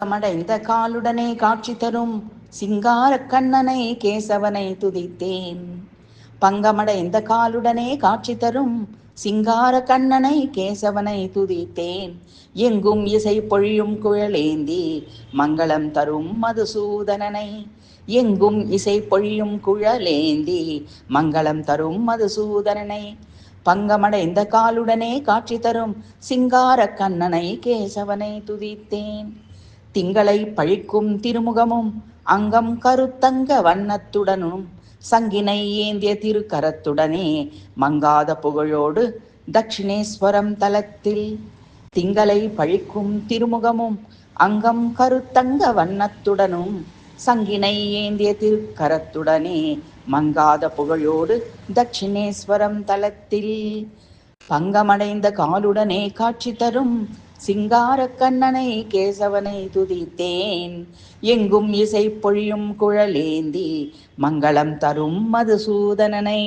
மடைந்த காலுடனே காட்சி தரும் சிங்கார கண்ணனை கேசவனை துதித்தேன். பங்கமடைந்த காலுடனே காட்சி தரும் சிங்கார கண்ணனை கேசவனை துதித்தேன். எங்கும் இசை பொழியும் குழலேந்தி மங்களம் தரும் மதுசூதனனை. எங்கும் இசை பொழியும் குழலேந்தி மங்களம் தரும் மதுசூதனனை. பங்கமடைந்த காலுடனே காட்சி தரும் சிங்கார கண்ணனை கேசவனை துதித்தேன். திங்களை பழிக்கும் திருமுகமும் அங்கம் கருத்தங்க வண்ணத்துடனும் சங்கினை ஏந்திய திருக்கரத்துடனே மங்காத புகழோடு தட்சிணேஸ்வரம் தலத்தில். திங்களை பழிக்கும் திருமுகமும் அங்கம் கருத்தங்க வண்ணத்துடனும் சங்கினை ஏந்திய திருக்கரத்துடனே மங்காத புகழோடு தட்சிணேஸ்வரம் தலத்தில். பங்கமடைந்த காலுடனே காட்சி தரும் சிங்கார கண்ணனை கேசவனை துதித்தேன். எங்கும் இசை பொழியும் குழலேந்தி மங்களம் தரும் மதுசூதனனை.